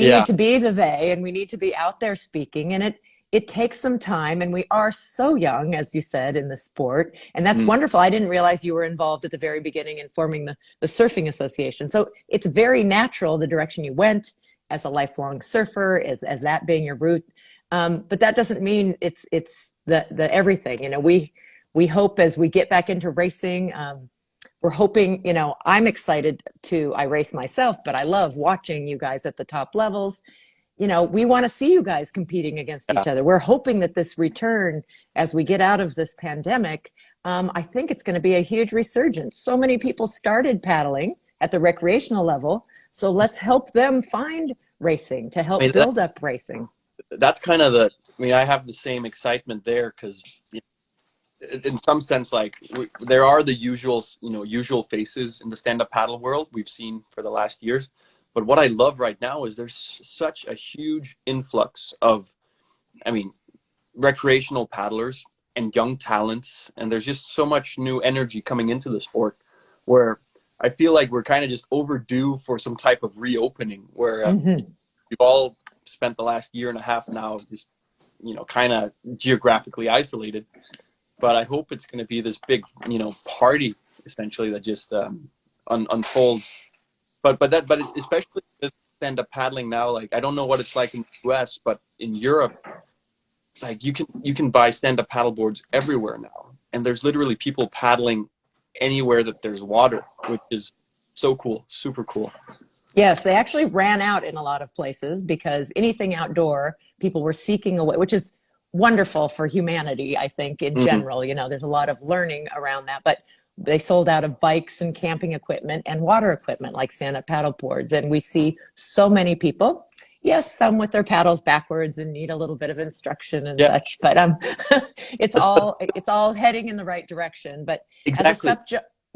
Yeah. need to be the they, and we need to be out there speaking. And it takes some time. And we are so young, as you said, in the sport. And that's wonderful. I didn't realize you were involved at the very beginning in forming the Surfing Association. So it's very natural, the direction you went as a lifelong surfer, as that being your root. But that doesn't mean it's the everything. We hope as we get back into racing, we're hoping, I'm excited I race myself, but I love watching you guys at the top levels. We want to see you guys competing against each other. We're hoping that this return, as we get out of this pandemic, I think it's going to be a huge resurgence. So many people started paddling at the recreational level. So let's help them find racing to help build up racing. That's kind of I have the same excitement there, because in some sense, like there are the usual faces in the stand-up paddle world we've seen for the last years. But what I love right now is there's such a huge influx of, recreational paddlers and young talents. And there's just so much new energy coming into the sport, where I feel like we're kind of just overdue for some type of reopening, where we've all spent the last year and a half now just, kind of geographically isolated. But I hope it's going to be this big, party essentially that just unfolds. But especially with stand-up paddling now, like I don't know what it's like in the US, but in Europe, like you can buy stand-up paddle boards everywhere now, and there's literally people paddling anywhere that there's water, which is so cool, super cool. Yes, they actually ran out in a lot of places because anything outdoor, people were seeking away, which is wonderful for humanity, I think, in general. There's a lot of learning around that, but they sold out of bikes and camping equipment and water equipment like stand-up paddle boards. And we see so many people, yes, some with their paddles backwards and need a little bit of instruction and such, but it's all heading in the right direction. But exactly.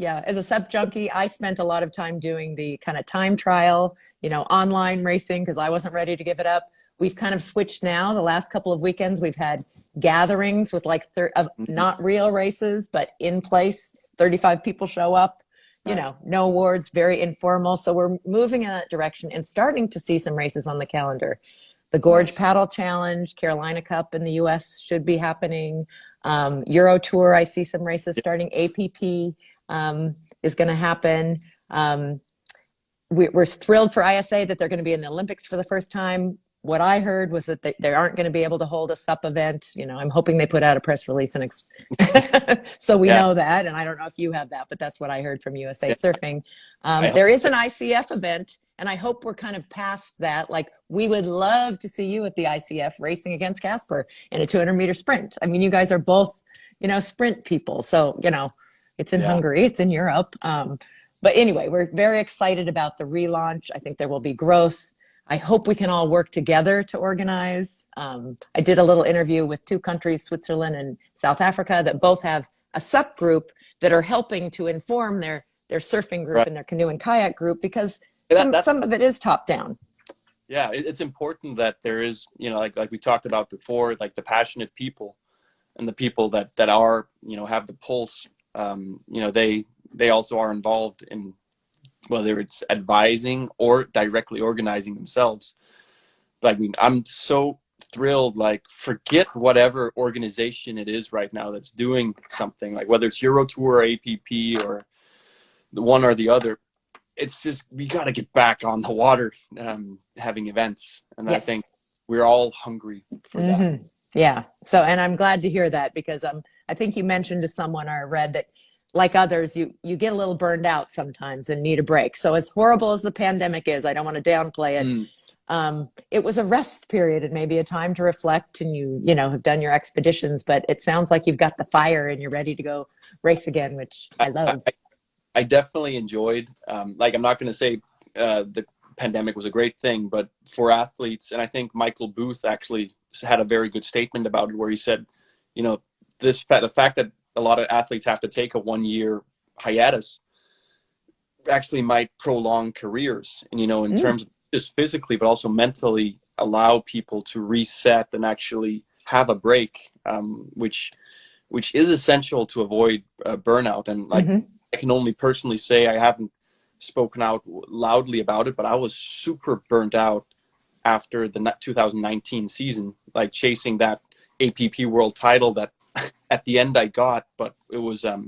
As a sub junkie, I spent a lot of time doing the kind of time trial, online racing, because I wasn't ready to give it up. We've kind of switched now. The last couple of weekends, we've had gatherings with like not real races, but in place. 35 people show up, no awards, very informal. So we're moving in that direction and starting to see some races on the calendar. The Gorge Paddle Challenge, Carolina Cup in the US should be happening. Euro Tour, I see some races starting. APP is going to happen. We're thrilled for ISA that they're going to be in the Olympics for the first time. What I heard was that they aren't going to be able to hold a SUP event. I'm hoping they put out a press release and so we know that. And I don't know if you have that, but that's what I heard from USA Surfing. There is an ICF event, and I hope we're kind of past that. Like, we would love to see you at the ICF racing against Casper in a 200-meter sprint. I mean, you guys are both, sprint people. So, it's in Hungary, it's in Europe. But anyway, we're very excited about the relaunch. I think there will be growth. I hope we can all work together to organize. I did a little interview with 2 countries, Switzerland and South Africa, that both have a subgroup that are helping to inform their surfing group and their canoe and kayak group, because some of it is top down. Yeah, it's important that there is, like we talked about before, like the passionate people and the people that are, have the pulse. They also are involved in, whether it's advising or directly organizing themselves. But I'm so thrilled, like, forget whatever organization it is right now that's doing something, like whether it's Euro Tour or APP or the one or the other. It's just, we got to get back on the water, having events. And I think we're all hungry for that. Yeah. So, and I'm glad to hear that, because I think you mentioned to someone, or I read that, like others, you get a little burned out sometimes and need a break. So as horrible as the pandemic is, I don't want to downplay it. it was a rest period and maybe a time to reflect, and you know, have done your expeditions, but it sounds like you've got the fire and you're ready to go race again, which I, I love. I, I definitely enjoyed, like, I'm not going to say the pandemic was a great thing, but for athletes, and I think Michael Booth actually had a very good statement about it where he said, you know, the fact that a lot of athletes have to take a 1 year hiatus actually might prolong careers, and, you know, in Mm, terms of just physically, but also mentally allow people to reset and actually have a break, which is essential to avoid burnout. And like, hmm. I can only personally say I haven't spoken out loudly about it, but I was super burnt out after the 2019 season, like chasing that APP world title that at the end I got, but it was A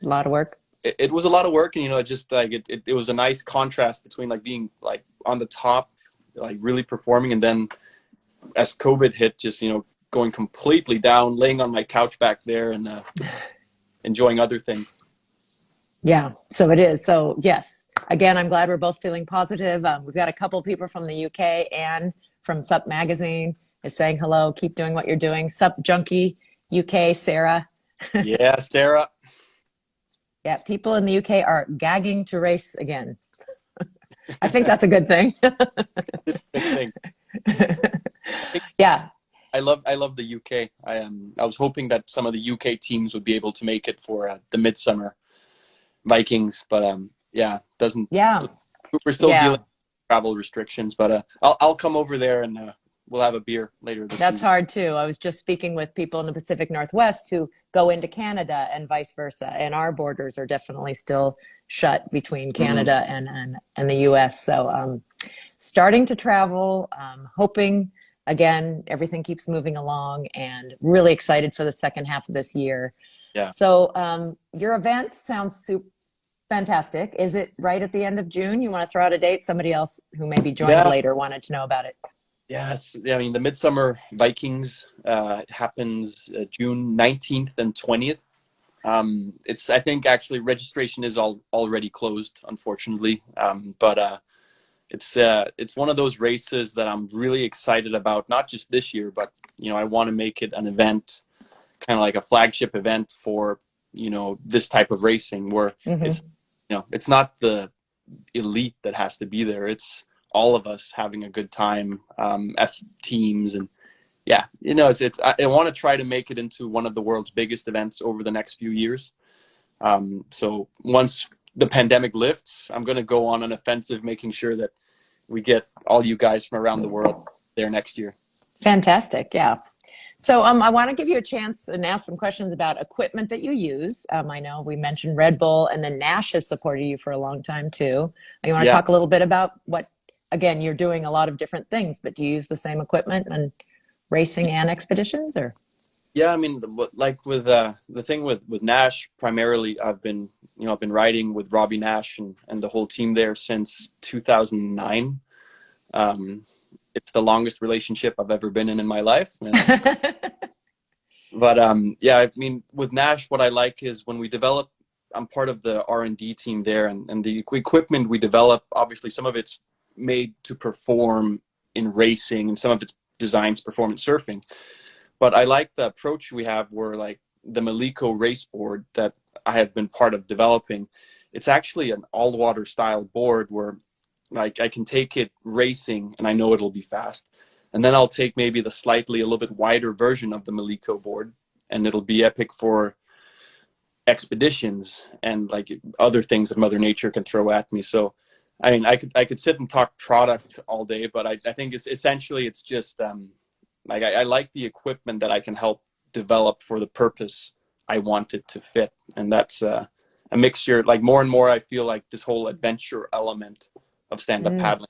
lot of work. it was a lot of work. And, you know, it just like it was a nice contrast between like being like on the top, like really performing, and then as COVID hit, just, you know, going completely down, laying on my couch back there and enjoying other things. Yeah, so it is. So yes, again, I'm glad we're both feeling positive. We've got a couple people from the UK. And from Sup Magazine is saying hello. Keep doing what you're doing. Sup Junkie UK, Sarah. Yeah, Sarah. Yeah, people in the UK are gagging to race again. I think that's a good thing. Good thing. I think Yeah, I love the UK. I was hoping that some of the UK teams would be able to make it for the Midsummer Vikings, but yeah, doesn't. yeah, We're still dealing yeah. with travel restrictions, but I'll come over there and we'll have a beer later this That's season. hard too. I was just speaking with people in the Pacific Northwest who go into Canada and vice versa. And our borders are definitely still shut between Mm, Canada and the US. So starting to travel, hoping again, everything keeps moving along, and really excited for the second half of this year. yeah. So your event sounds super fantastic. Is it right at the end of June? You want to throw out a date? Somebody else who maybe joined Yeah. later wanted to know about it. Yes. Yeah, I mean, the Midsummer Vikings happens June 19th and 20th. It's, I think, actually registration is already closed, unfortunately. But it's one of those races that I'm really excited about, not just this year, but, you know, I want to make it an event, kind of like a flagship event for, you know, this type of racing where it's, Hmm. you know, it's not the elite that has to be there. It's all of us having a good time as teams. And yeah, you know, I want to try to make it into one of the world's biggest events over the next few years. So once the pandemic lifts, I'm going to go on an offensive, making sure that we get all you guys from around the world there next year. Fantastic. Yeah. So I want to give you a chance and ask some questions about equipment that you use. I know we mentioned Red Bull, and then Nash has supported you for a long time too. You want to Yeah. talk a little bit about what, again, you're doing a lot of different things, but do you use the same equipment and racing and expeditions, or? Yeah, I mean, like with the thing with Nash, primarily, I've been riding with Robbie Nash and the whole team there since 2009. Um, it's the longest relationship I've ever been in my life. But yeah, I mean, with Nash, what I like is when we develop. I'm part of the R&D team there, and the equipment we develop, obviously, some of it's made to perform in racing, and some of it's designed to perform in surfing. But I like the approach we have where, like, the Malico race board that I have been part of developing, it's actually an all-water style board where, like, I can take it racing and I know it'll be fast. And then I'll take maybe the slightly a little bit wider version of the Malico board and it'll be epic for expeditions and like other things that Mother Nature can throw at me. So I mean, I could sit and talk product all day, but I think it's essentially it's just like I like the equipment that I can help develop for the purpose I want it to fit, and that's a mixture. Like more and more, I feel like this whole adventure element of stand-up Mm. paddling,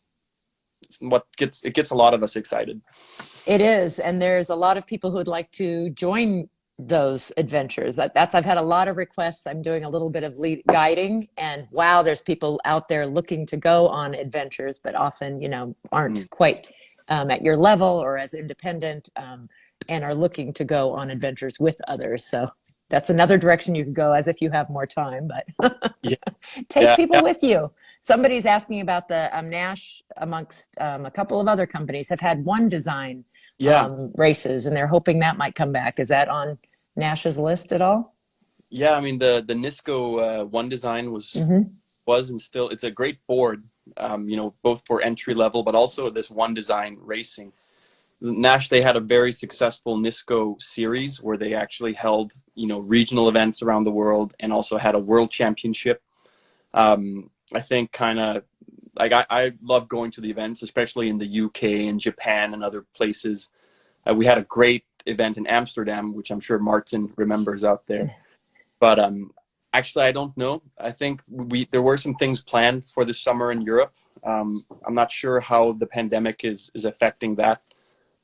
it's what gets a lot of us excited. It is, and there's a lot of people who would like to join those adventures. That's I've had a lot of requests. I'm doing a little bit of lead guiding, and wow, there's people out there looking to go on adventures, but often, you know, Mm. aren't quite at your level or as independent, and are looking to go on adventures with others. So that's another direction you could go, as if you have more time, but Yeah, take yeah, people yeah. with you. Somebody's asking about the Nash amongst a couple of other companies have had one design Yeah, races, and they're hoping that might come back. Is that on Nash's list at all? yeah. I mean, the Nisco One Design Hmm. was and still, it's a great board. Both for entry level, but also this One Design racing. Nash, they had a very successful Nisco series where they actually held, regional events around the world and also had a world championship. I think kind of like I love going to the events, especially in the UK and Japan and other places. We had a great event in Amsterdam, which I'm sure Martin remembers out there. But actually, I don't know. I think there were some things planned for this summer in Europe. I'm not sure how the pandemic is affecting that,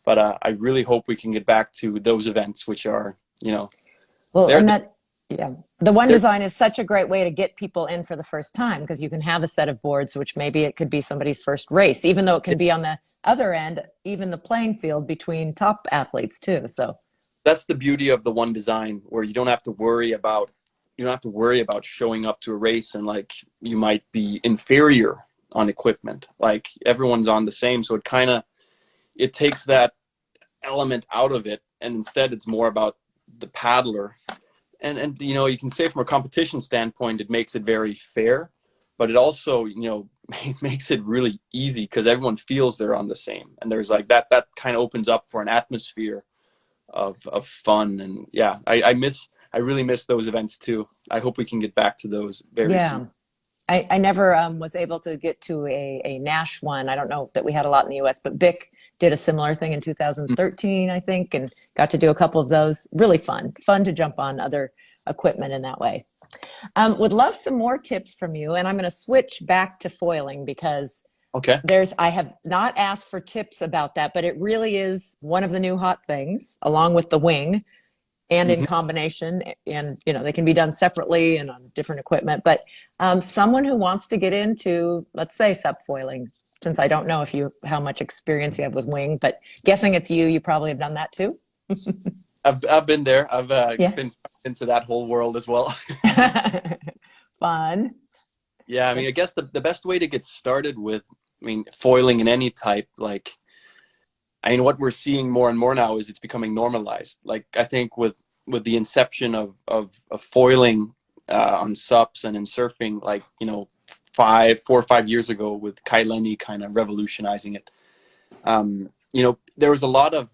but I really hope we can get back to those events, which are, Well, they're and that, yeah, the one they're design is such a great way to get people in for the first time because you can have a set of boards, which maybe it could be somebody's first race, even though it can be on the other end, even the playing field between top athletes too. So, that's the beauty of the One Design, where you don't have to worry about showing up to a race and like you might be inferior on equipment. Like everyone's on the same, so it takes that element out of it, and instead it's more about the paddler. And you can say from a competition standpoint, it makes it very fair, but it also makes it really easy because everyone feels they're on the same, and there's like that kind of opens up for an atmosphere of fun. And yeah, I really miss those events too. I hope we can get back to those very soon. yeah. I never was able to get to a Nash one. I don't know that we had a lot in the US, but Bic did a similar thing in 2013, I think, and got to do a couple of those. Really fun to jump on other equipment in that way. Would love some more tips from you, and I'm going to switch back to foiling because Okay. I have not asked for tips about that, but it really is one of the new hot things, along with the wing and in Hmm. combination, and they can be done separately and on different equipment. But someone who wants to get into, let's say, subfoiling, since I don't know if you how much experience you have with wing, but guessing it's you probably have done that too. I've been there. I've been Yes. into that whole world as well. Fun. Yeah, I mean, I guess the best way to get started with, I mean, foiling in any type, like, I mean, what we're seeing more and more now is it's becoming normalized. Like, I think with the inception of foiling on SUPs and in surfing, like, 4 or 5 years ago with Kai Lenny kind of revolutionizing it. There was a lot of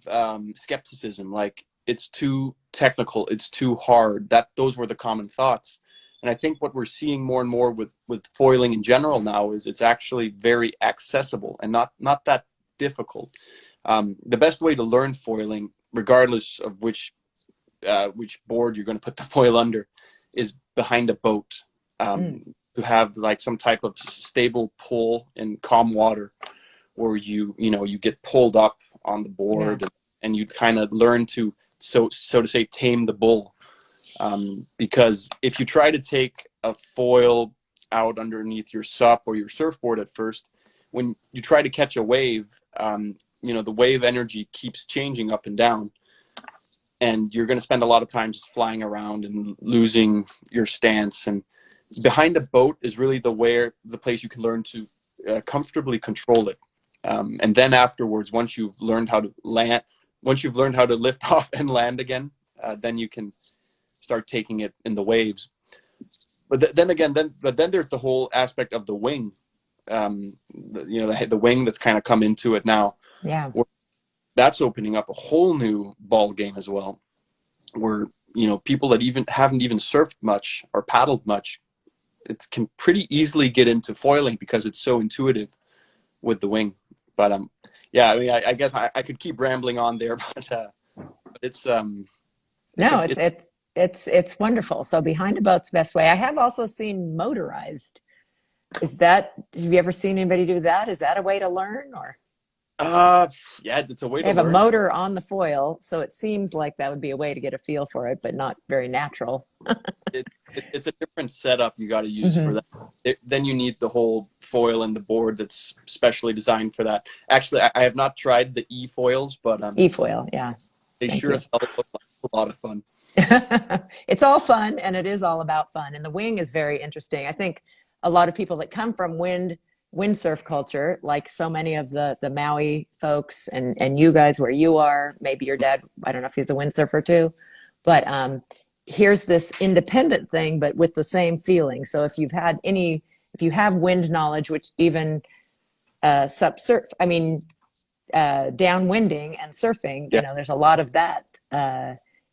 skepticism, like it's too technical, it's too hard. Those were the common thoughts. And I think what we're seeing more and more with foiling in general now is it's actually very accessible and not that difficult. The best way to learn foiling, regardless of which board you're going to put the foil under, is behind a boat. Mm, To have like some type of stable pull in calm water, where you get pulled up on the yeah. board, and you kind of learn to so to say tame the bull. Because if you try to take a foil out underneath your SUP or your surfboard at first, when you try to catch a wave, the wave energy keeps changing up and down, and you're going to spend a lot of time just flying around and losing your stance. And behind a boat is really the place you can learn to comfortably control it. And then afterwards, once you've learned how to lift off and land again, then you can start taking it in the waves. But then there's the whole aspect of the wing. The wing that's kind of come into it now. Yeah. Where that's opening up a whole new ball game as well, where people that even haven't even surfed much or paddled much, it can pretty easily get into foiling because it's so intuitive with the wing. But yeah, I mean, I guess I could keep rambling on there, but it's No, a it's it's it's wonderful. So behind a boat's the best way. I have also seen motorized. Is that, have you ever seen anybody do that? Is that a way to learn, or uh yeah, it's a way they to have a learn. motor on the foil, so it seems like that would be a way to get a feel for it, but not very natural. It's a different setup you got to use for Hmm. that. Then you need the whole foil and the board that's specially designed for that. Actually, I have not tried the e foils, but E-foil, yeah. they Thank sure you. as hell look like a lot of fun. It's all fun, and it is all about fun. And the wing is very interesting. I think a lot of people that come from windsurf culture, like so many of the Maui folks and you guys where you are, maybe your dad, I don't know if he's a windsurfer too, but here's this independent thing, but with the same feeling. So if you have wind knowledge, which even sup surf, I mean, downwinding and surfing, Yeah. there's a lot of that.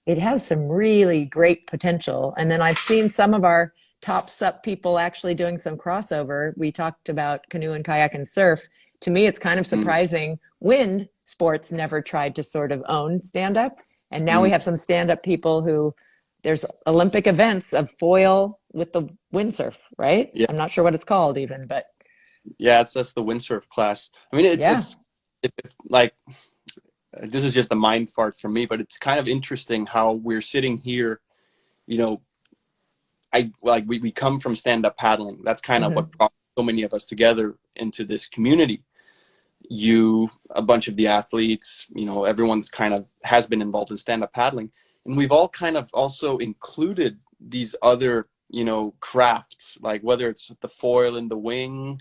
It has some really great potential. And then I've seen some of our top sup people actually doing some crossover. We talked about canoe and kayak and surf. To me, it's kind of Mm, surprising. Wind sports never tried to sort of own stand up. And now we mm, have some stand up people who there's Olympic events of foil with the windsurf, right? yeah. I'm not sure what it's called even, but Yeah. That's the windsurf class. I mean, yeah. it's like, this is just a mind fart for me, but it's kind of interesting how we're sitting here, you know, we come from stand-up paddling. That's kind of what Hmm. brought so many of us together into this community. A bunch of the athletes, everyone's kind of has been involved in stand-up paddling. And we've all kind of also included these other, crafts, like whether it's the foil and the wing,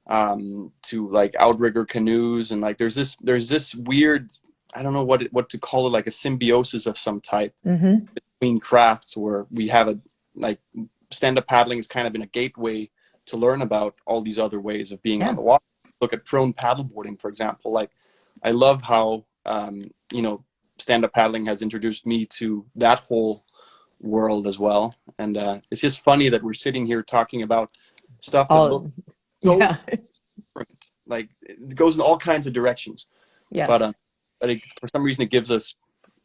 to like outrigger canoes. And like, there's this weird, I don't know what to call it, like a symbiosis of some type Hmm. between crafts where we have like stand-up paddling has kind of been a gateway to learn about all these other ways of being on Yeah. the water. Look at prone paddleboarding, for example. Like, I love how stand-up paddling has introduced me to that whole world as well. And it's just funny that we're sitting here talking about stuff that All, looks so yeah. different. Like, it goes in all kinds of directions, but Yes. for some reason it gives us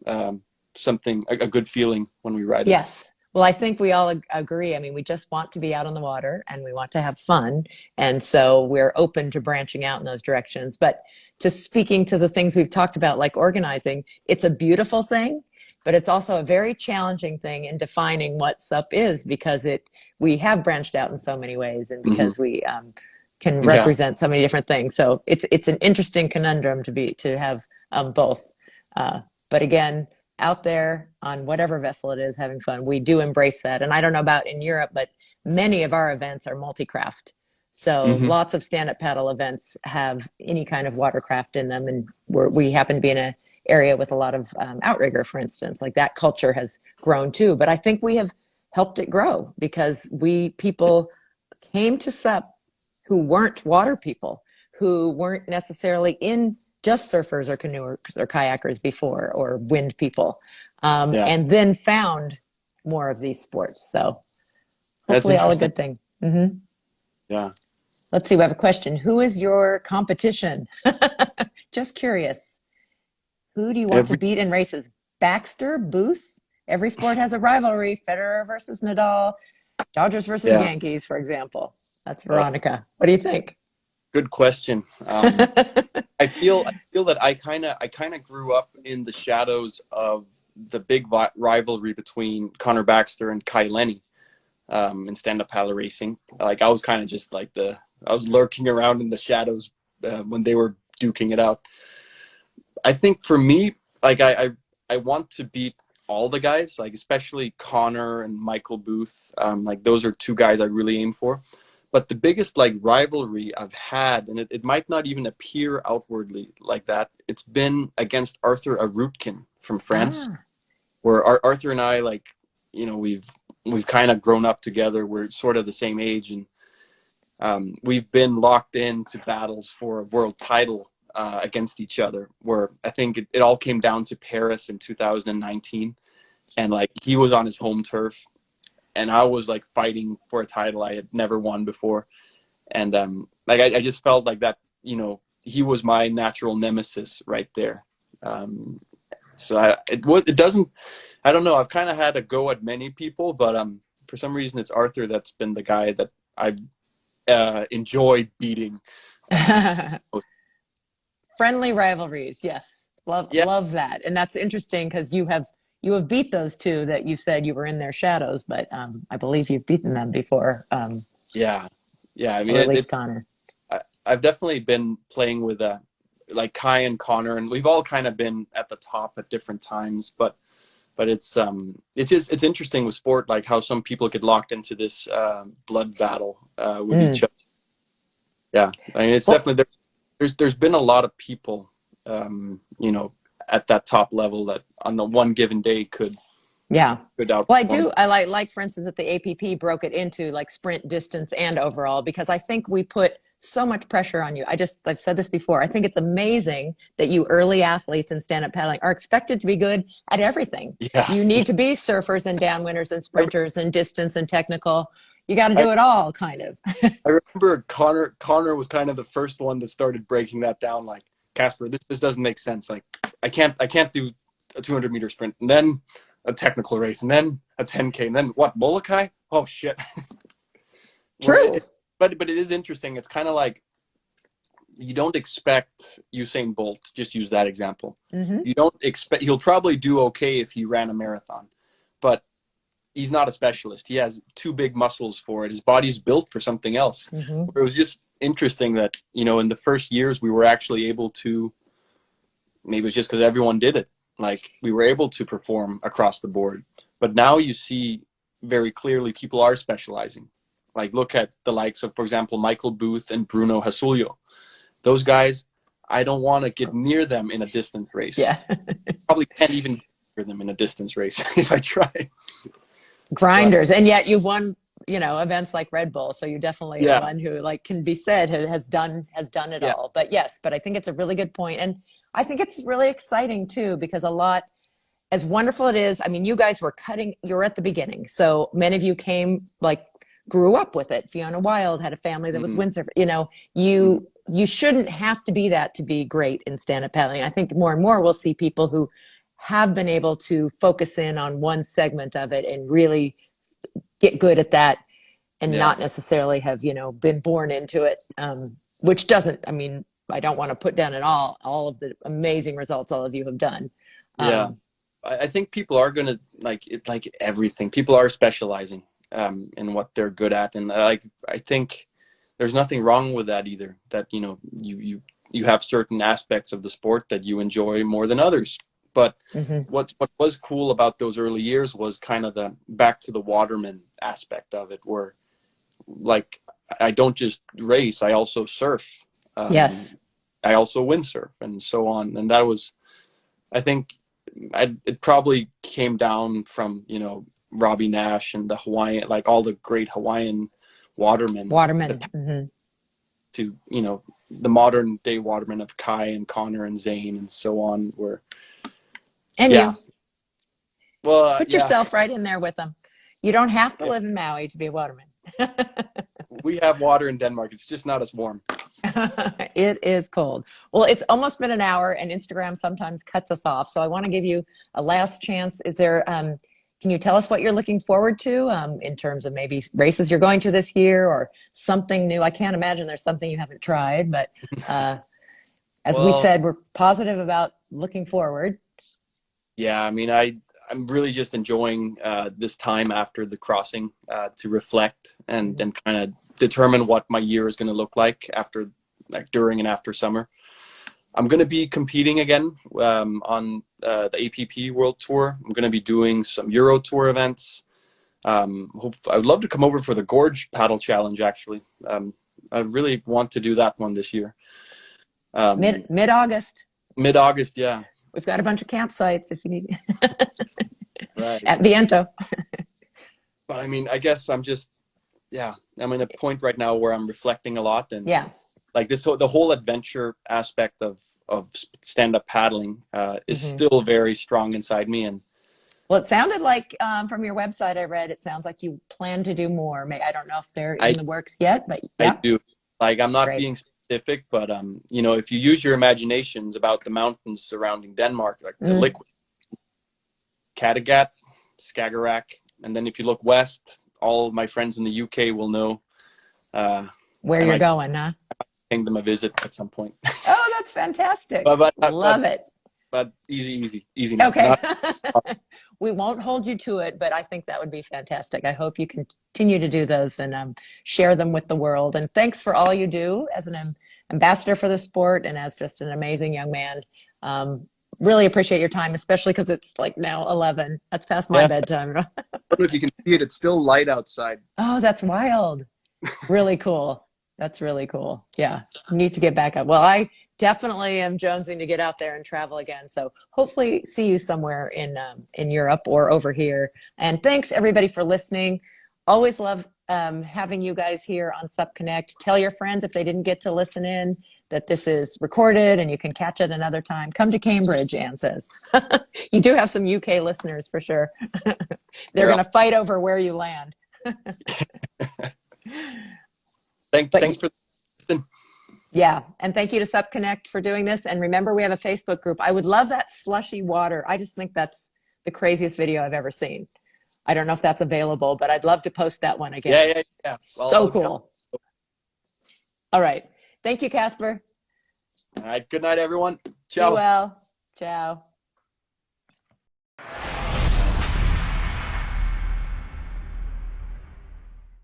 um, something a good feeling when we ride it. Yes. Well, I think we all agree. I mean, we just want to be out on the water and we want to have fun. And so we're open to branching out in those directions. But just speaking to the things we've talked about, like organizing, it's a beautiful thing, but it's also a very challenging thing in defining what SUP is because we have branched out in so many ways and Hmm. because we can Yeah. represent so many different things. So it's an interesting conundrum to have both. But again, out there on whatever vessel it is having fun. We do embrace that. And I don't know about in Europe, but many of our events are multi-craft. So Hmm. lots of stand-up paddle events have any kind of watercraft in them. And we happen to be in an area with a lot of outrigger, for instance. Like that culture has grown too. But I think we have helped it grow because people came to SUP who weren't water people, who weren't necessarily in just surfers or canoers or kayakers before or wind people, Yeah. and then found more of these sports. So That's hopefully all a interesting. good thing. Hmm. Yeah. Let's see, we have a question. Who is your competition? Just curious. Who do you want to Every beat in races? Baxter, Booth? Every sport has a rivalry. Federer versus Nadal, Dodgers versus yeah. Yankees, for example. That's Oh, Veronica. What do you think? good question. I feel that I kind of grew up in the shadows of the big rivalry between Connor Baxter and Kai Lenny, in stand-up paddle racing. Like, I was kind of just like I was lurking around in the shadows when they were duking it out. I think for me, like, I want to beat all the guys, like especially Connor and Michael Booth. Like, those are two guys I really aim for. But the biggest like rivalry I've had, and it might not even appear outwardly like that, it's been against Arthur Arutkin from France, Ah, where Arthur and I, like, we've kind of grown up together. We're sort of the same age, and we've been locked into battles for a world title against each other. Where I think it all came down to Paris in 2019, and like, he was on his home turf, and I was like fighting for a title I had never won before. And like, I just felt like that, he was my natural nemesis right there. Um, so it doesn't, I don't know. I've kind of had a go at many people, but for some reason it's Arthur that's been the guy that I've enjoyed beating. Um, friendly rivalries. Yes. yeah, Love that. And that's interesting because you have beat those two that you said you were in their shadows, but I believe you've beaten them before, yeah, yeah. I mean, or at least Connor. I've definitely been playing with like Kai and Connor, and we've all kind of been at the top at different times. But But it's interesting with sport, like how some people get locked into this blood battle with Mm. each other. Yeah, I mean, it's Well, definitely there's been a lot of people, you know, at that top level that on the one given day yeah. could Well, outperform. I like, for instance, that the APP broke it into like sprint, distance, and overall, because I think we put so much pressure on you. I've said this before. I think it's amazing that you early athletes in stand-up paddling are expected to be good at everything. Yeah, You need to be surfers and downwinders and I, sprinters and distance and technical. You got to I do it all, kind of. I remember Connor was kind of the first one that started breaking that down. Like, Casper, this doesn't make sense. Like, I can't do a 200-meter sprint and then a technical race and then a 10K and then what, Molokai? Oh shit. Where True. but it is interesting. It's kind of like you don't expect Usain Bolt. Just use that example. Hmm. You don't expect he'll probably do okay if he ran a marathon, but he's not a specialist. He has too big muscles for it. His body's built for something else. Hmm. It was just interesting that, you know, in the first years we were actually able to, maybe it's just because everyone did it. Like, we were able to perform across the board. But now you see very clearly people are specializing. Like, look at the likes of, for example, Michael Booth and Bruno Hasulio. Those guys, I don't want to get near them in a distance race. Yeah. Probably can't even get near them in a distance race if I try. But Grinders. And yet you've won, events like Red Bull. So you're definitely yeah, one who like can be said has done it yeah, all. But yes, but I think it's a really good point. And I think it's really exciting too, because a lot, as wonderful it is, I mean, you guys were you're at the beginning. So many of you grew up with it. Fiona Wild had a family that was mm, windsurfer. mm, You shouldn't have to be that to be great in stand-up paddling. I think more and more we'll see people who have been able to focus in on one segment of it and really get good at that, and yeah, not necessarily have, been born into it. Which doesn't, I mean, I don't want to put down at all of the amazing results all of you have done. yeah. Um, I think people are gonna like it, like everything. People are specializing in what they're good at, and I think there's nothing wrong with that either. That, you know, you have certain aspects of the sport that you enjoy more than others. But mhm. what was cool about those early years was kind of the back to the waterman aspect of it, where, like, I don't just race, I also surf. Um, Yes. I also windsurf and so on. And that was, I think, it probably came down from, you know, Robbie Nash and the Hawaiian, like all the great Hawaiian watermen, Waterman. Hmm. to, you know, the modern day watermen of Kai and Connor and Zane and so on. Where, And yeah, you well, put yeah, yourself right in there with them. You don't have to yeah, live in Maui to be a waterman. we have water in Denmark. It's just not as warm. It is cold. Well, it's almost been an hour, and Instagram sometimes cuts us off. So I want to give you a last chance. Can you tell us what you're looking forward to, in terms of maybe races you're going to this year or something new? I can't imagine there's something you haven't tried, but uh, as we Well, said, we're positive about looking forward. yeah, I mean, I'm really just enjoying this time after the crossing to reflect Mhm. and kind of determine what my year is going to look like after, like, during and after summer. I'm going to be competing again on the APP World Tour. I'm going to be doing some Euro Tour events. I would love to come over for the Gorge Paddle Challenge, actually. I really want to do that one this year. Um, Mid August. Mid-August, yeah. We've got a bunch of campsites if you need Right. at Viento. But I mean, I guess yeah, I'm in a point right now where I'm reflecting a lot, and Yeah. like the whole adventure aspect of stand-up paddling is Hmm. still very strong inside me. And Well, it sounded like, from your website I read, it sounds like you plan to do more. I don't know if they're in I the works yet, but I yeah, do, like, I'm not great. being specific, but you know, if you use your imaginations about the mountains surrounding Denmark, like the Mm, liquid Kattegat, Skagerrak, and then if you look west, all of my friends in the UK will know. Uh, where I you're might going, huh? pay them a visit at some point. Oh, that's fantastic. But Love it. easy now. Okay. Not We won't hold you to it, but I think that would be fantastic. I hope you continue to do those and, share them with the world. And thanks for all you do as an ambassador for the sport and as just an amazing young man. Really appreciate your time, especially because it's like now 11. That's past my Yeah. bedtime. I don't know if you can see it. It's still light outside. Oh, that's wild. Really cool. That's really cool. Yeah. Need to get back up. Well, I definitely am jonesing to get out there and travel again. So hopefully see you somewhere in Europe or over here. And thanks everybody for listening. Always love having you guys here on Sup Connect. Tell your friends if they didn't get to listen in that this is recorded and you can catch it another time. Come to Cambridge, Anne says. You do have some UK listeners for sure. They're Here, going to fight over where you land. thanks for listening. Yeah, and thank you to Sup Connect for doing this. And remember, we have a Facebook group. I would love that slushy water. I just think that's the craziest video I've ever seen. I don't know if that's available, but I'd love to post that one again. Yeah. So cool. All right. Thank you, Casper. All right. Good night, everyone. Be Ciao. well. Ciao.